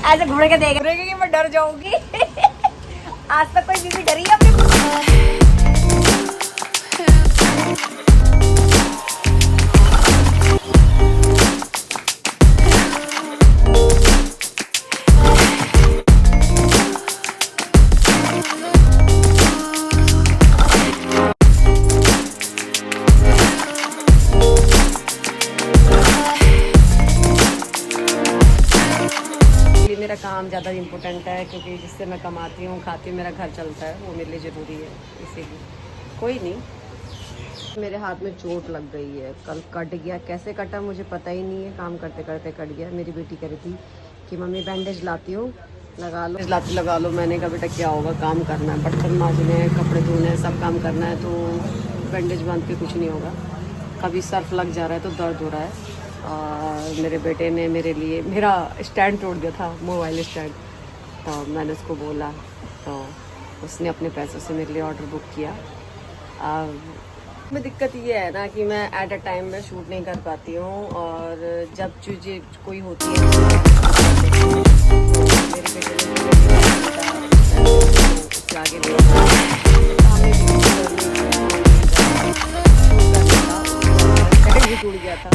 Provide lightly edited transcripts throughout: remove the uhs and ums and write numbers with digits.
ऐसे घूर के देख रहे कि मैं डर जाऊंगी। आज तक कोई दीदी डरी है अपनी। मेरा काम ज़्यादा इम्पोर्टेंट है क्योंकि जिससे मैं कमाती हूँ खाती हूँ मेरा घर चलता है, वो मेरे लिए ज़रूरी है। इसीलिए कोई नहीं। मेरे हाथ में चोट लग गई है, कल कट गया, कैसे कटा मुझे पता ही नहीं है, काम करते करते कट गया। मेरी बेटी कह रही थी कि मम्मी बैंडेज लाती हूँ लगा लो, लगा लो। मैंने कहा बेटा क्या होगा, काम करना है, बर्तन मांजने हैं, कपड़े धोने हैं, सब काम करना है, तो बैंडेज बांध के कुछ नहीं होगा। कभी सर्फ लग जा रहा है तो दर्द हो रहा है। और मेरे बेटे ने मेरे लिए मेरा स्टैंड तोड़ दिया था, मोबाइल स्टैंड, तो मैंने उसको बोला तो उसने अपने पैसों से मेरे लिए ऑर्डर बुक किया। में दिक्कत ये है ना कि मैं एट अ टाइम में शूट नहीं कर पाती हूँ, और जब चीज़ें कोई होती है मेरे बेटे ने आगे टूट गया था।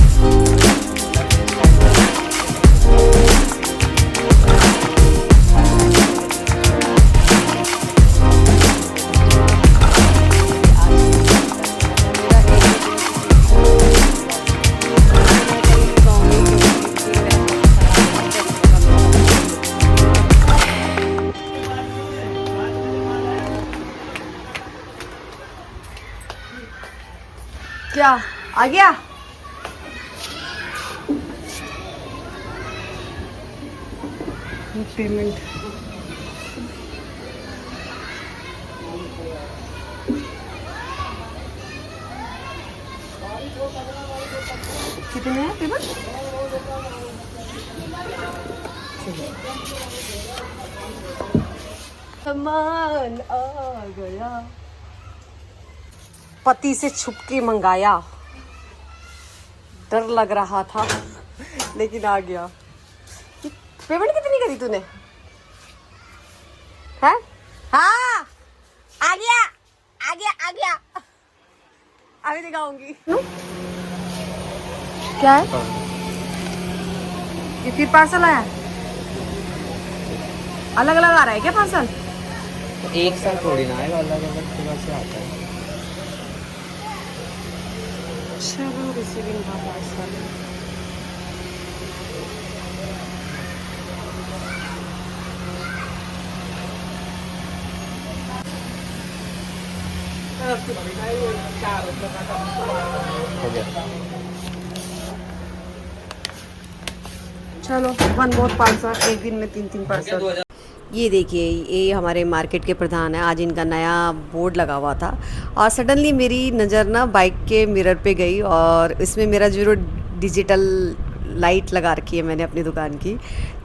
क्या आ गया? पेमेंट कितने हैं पेमेंट? सामान आ गया, पति से छुप के मंगाया, डर लग रहा था लेकिन आ गया। पेमेंट कितनी करी तूने? हैं? हाँ आ गया आ गया आ गया, अभी दिखाऊंगी। क्या है ये? फिर पार्सल आया? अलग अलग आ रहा है क्या पार्सल? एक साथ थोड़ी ना आएगा, अलग अलग जगह से आता है। चलो रिसीविंग का पार्सल। हो गया। चलो वन मोर पार्सल, एक दिन में 3 पार्सल। ये देखिए, ये हमारे मार्केट के प्रधान है। आज इनका नया बोर्ड लगा हुआ था और सडनली मेरी नज़र ना बाइक के मिरर पे गई, और इसमें मेरा जो डिजिटल लाइट लगा रखी है मैंने अपनी दुकान की,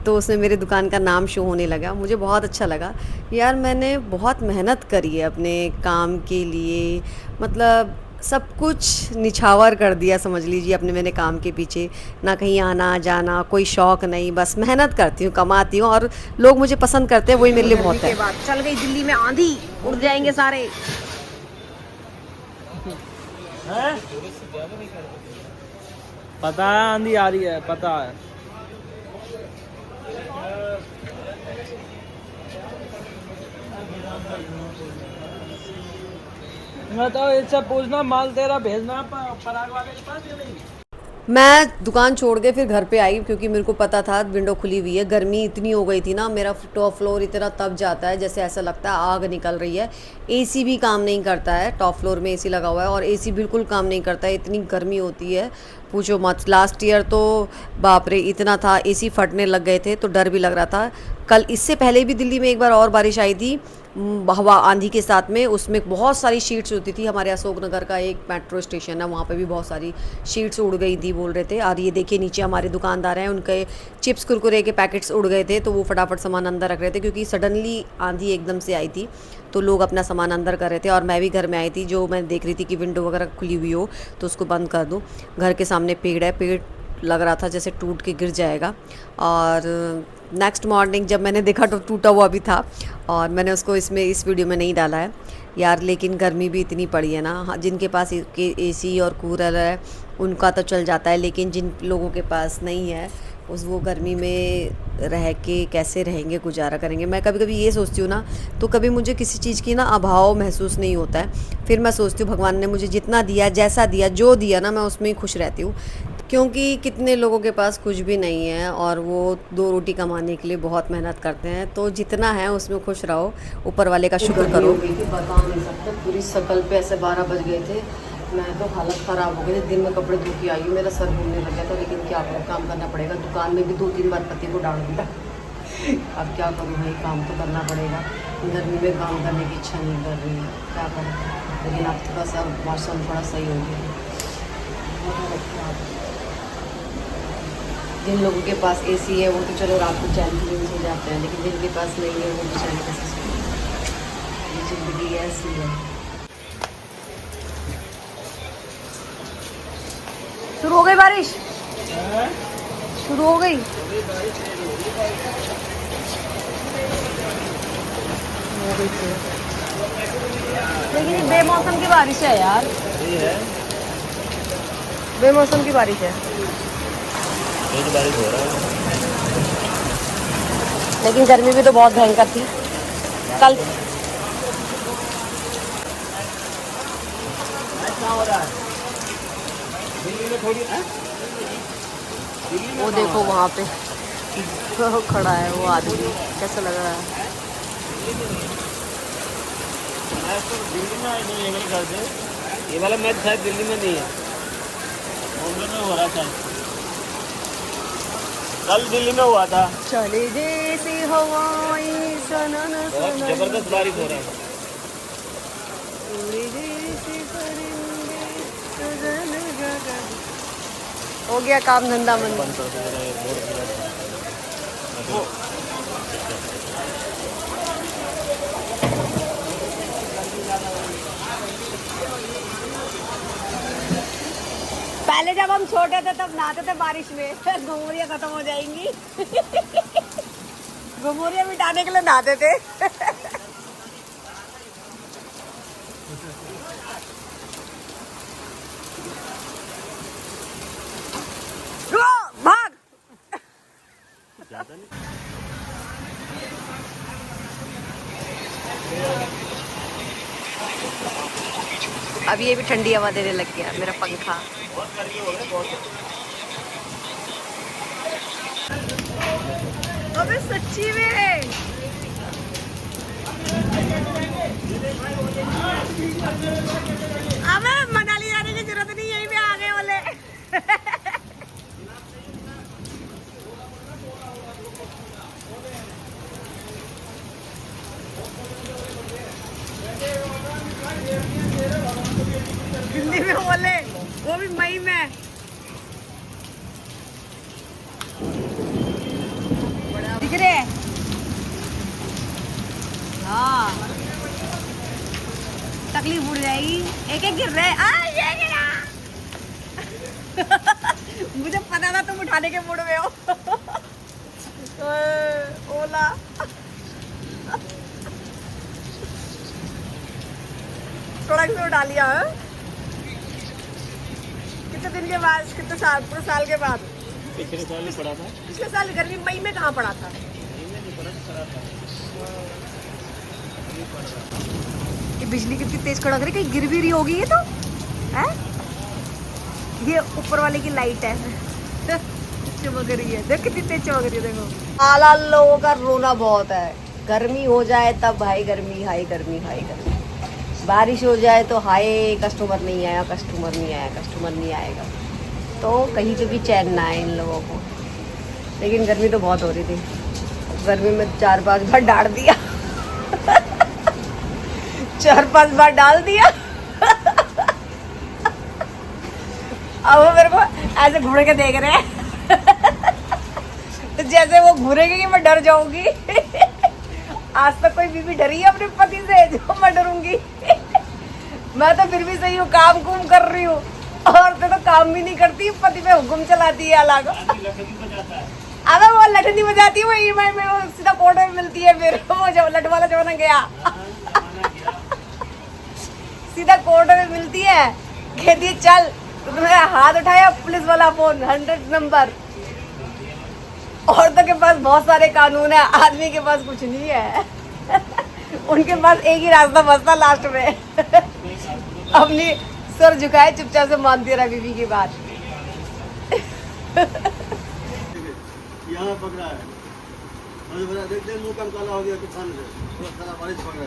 तो उसमें मेरे दुकान का नाम शो होने लगा। मुझे बहुत अच्छा लगा यार, मैंने बहुत मेहनत करी है अपने काम के लिए, मतलब सब कुछ निछावर कर दिया समझ लीजिए अपने मैंने काम के पीछे। ना कहीं आना जाना, कोई शौक़ नहीं, बस मेहनत करती हूँ, कमाती हूँ और लोग मुझे पसंद करते हैं, वही मेरे लिए बहुत है। बात चल गई दिल्ली में आंधी, उड़ जाएंगे सारे। पता है आंधी आ रही है, पता है। मैं तो इससे पूछना, माल तेरा भेजना पराग वाले के पास या नहीं? मैं दुकान छोड़ के फिर घर पे आई क्योंकि मेरे को पता था विंडो खुली हुई है। गर्मी इतनी हो गई थी ना, मेरा टॉप फ्लोर इतना तप जाता है जैसे ऐसा लगता है आग निकल रही है। एसी भी काम नहीं करता है, टॉप फ्लोर में एसी लगा हुआ है और एसी बिल्कुल काम नहीं करता है, इतनी गर्मी होती है पूछो मत। लास्ट ईयर तो बाप रे इतना था, एसी फटने लग गए थे तो डर भी लग रहा था। कल इससे पहले भी दिल्ली में एक बार और बारिश आई थी, हवा आंधी के साथ में, उसमें बहुत सारी शीट्स होती थी। हमारे अशोक नगर का एक मेट्रो स्टेशन है, वहाँ पे भी बहुत सारी शीट्स उड़ गई थी बोल रहे थे। और ये देखिए नीचे हमारे दुकानदार हैं, उनके चिप्स कुरकुरे के पैकेट्स उड़ गए थे, तो वो फटाफट सामान अंदर रख रहे थे क्योंकि सडनली आंधी एकदम से आई थी, तो लोग अपना सामान अंदर कर रहे थे। और मैं भी घर में आई थी, जो मैं देख रही थी कि विंडो वगैरह खुली हुई हो तो उसको बंद कर दूँ। घर के सामने पेड़ है, पेड़ लग रहा था जैसे टूट के गिर जाएगा। और नेक्स्ट मॉर्निंग जब मैंने देखा तो टूटा हुआ भी था, और मैंने उसको इस वीडियो में नहीं डाला है यार। लेकिन गर्मी भी इतनी पड़ी है ना। हाँ, जिनके पास एसी और कूलर है उनका तो चल जाता है, लेकिन जिन लोगों के पास नहीं है वो गर्मी में रह के कैसे रहेंगे, गुजारा करेंगे। मैं कभी कभी ये सोचती हूँ ना, तो कभी मुझे किसी चीज़ की ना अभाव महसूस नहीं होता है। फिर मैं सोचती हूँ भगवान ने मुझे जितना दिया, जैसा दिया, जो दिया ना, मैं उसमें ही खुश रहती हूँ। क्योंकि कितने लोगों के पास कुछ भी नहीं है और वो 2 रोटी कमाने के लिए बहुत मेहनत करते हैं। तो जितना है उसमें खुश रहो, ऊपर वाले का शुक्र करो। बता नहीं सकते, पूरी शकल पे ऐसे 12 बज गए थे। मैं तो हालत ख़राब हो गई थी। दिन में कपड़े धो के आई हूँ, मेरा सर घूमने लग गया था। लेकिन क्या करूँ, काम करना पड़ेगा। दुकान में भी 2-3 बार पति को डांट दिया। अब क्या करूँ भाई, काम तो करना पड़ेगा। गर्मी में काम करने की इच्छा नहीं कर रही है, क्या करूँ। लेकिन अब थोड़ा सा मौसम थोड़ा सही हो गया। जिन लोगों के पास एसी है वो तो चलो रात को चैन से सो जाते हैं, लेकिन जिनके पास नहीं है वो बेचारे कैसे सोएंगे। ये ज़िंदगी ऐसी है। शुरू हो गई बारिश, शुरू हो गई। लेकिन ये बेमौसम की बारिश है यार, बेमौसम की बारिश है। बारिश हो रहा है, लेकिन गर्मी भी तो बहुत भयंकर थी कल। हो रहा है दिल्ली में थोड़ी है। वो देखो वहाँ पे वो खड़ा है वो आदमी, कैसा लग रहा है। दिल्ली में नहीं है मेरे ख्याल से। ये वाला मैच शायद दिल्ली में नहीं है, बॉम्बे में हो रहा था। कल दिल्ली में हुआ था। चले जैसी हवाएं सनन बहुत सनन, जबरदस्त बारिश हो रहा है। उड़े जैसे परिंदे सजन गगन। हो गया काम धंधा मंद। पहले जब हम छोटे थे तब नहाते थे बारिश में, घुमरिया खत्म हो जाएंगी। घुमरिया मिटाने के लिए नहाते थे। भाग। अब ये भी ठंडी हवा देने लग गया मेरा पंखा। अबे सच्ची में अबे मनाली जाने की जरूरत नहीं, यहीं पे आ गए बोले। हिंदी में बोले, वो भी मई में। दिख रहे हैं? हाँ, तकलीफ उड़ जाएगी। एक एक गिर रहे। ये गिरा। मुझे पता था तुम उठाने के मूड में हो। ओला। थोड़ा से उठा लिया है। कितने दिन के बाद, कितने साल, पूरे साल के बाद। पिछले साल ही पड़ा था। पिछले साल गर्मी मई में कहाँ पड़ा था? ये बिजली कितनी तेज कड़क रही, कहीं गिर भी रही होगी ये तो है। ये ऊपर वाले की लाइट है, चमक रही है। देख कितनी तेज चमक रही है। देखो आला लोगों का रोना बहुत है। गर्मी हो जाए तब भाई गर्मी, हाय गर्मी, हाय गर्मी। बारिश हो जाए तो हाय कस्टमर नहीं आया, कस्टमर नहीं आया, कस्टमर नहीं आएगा। तो कहीं पे भी चैन ना आए इन लोगों को। लेकिन गर्मी तो बहुत हो रही थी। गर्मी में 4-5 बार डाल दिया। 4-5 बार डाल दिया। अब वो मेरे को ऐसे घूर के देख रहे हैं। तो जैसे वो घूरेंगे कि मैं डर जाऊंगी। आज तक कोई बीवी डरी है अपने पति से जो मैं डरूंगी। मैं तो फिर भी सही हूँ, काम कुम कर रही हूँ। औरतें तो काम भी नहीं करती, पति पे हुक्म चलाती है अलग। लकड़ी बजाता है। अबे वो लठनी बजाती है, वो ईएमआई में वो सीधा कोर्ट में मिलती है, फिर वो जब लठ वाला जमाना गया सीधा कोर्ट में मिलती है, कहती है चल, तो तुमने हाथ उठाया, पुलिस वाला फोन 100 नंबर। औरतों के पास बहुत सारे कानून है, आदमी के पास कुछ नहीं है उनके पास एक ही रास्ता बचता लास्ट में अपनी सर झुकाए चुपचाप से मानती रहा बीवी की बात। यहाँ पकड़ा है, देखते मुंह काला हो गया तूफान से, बारिश पकड़ा है।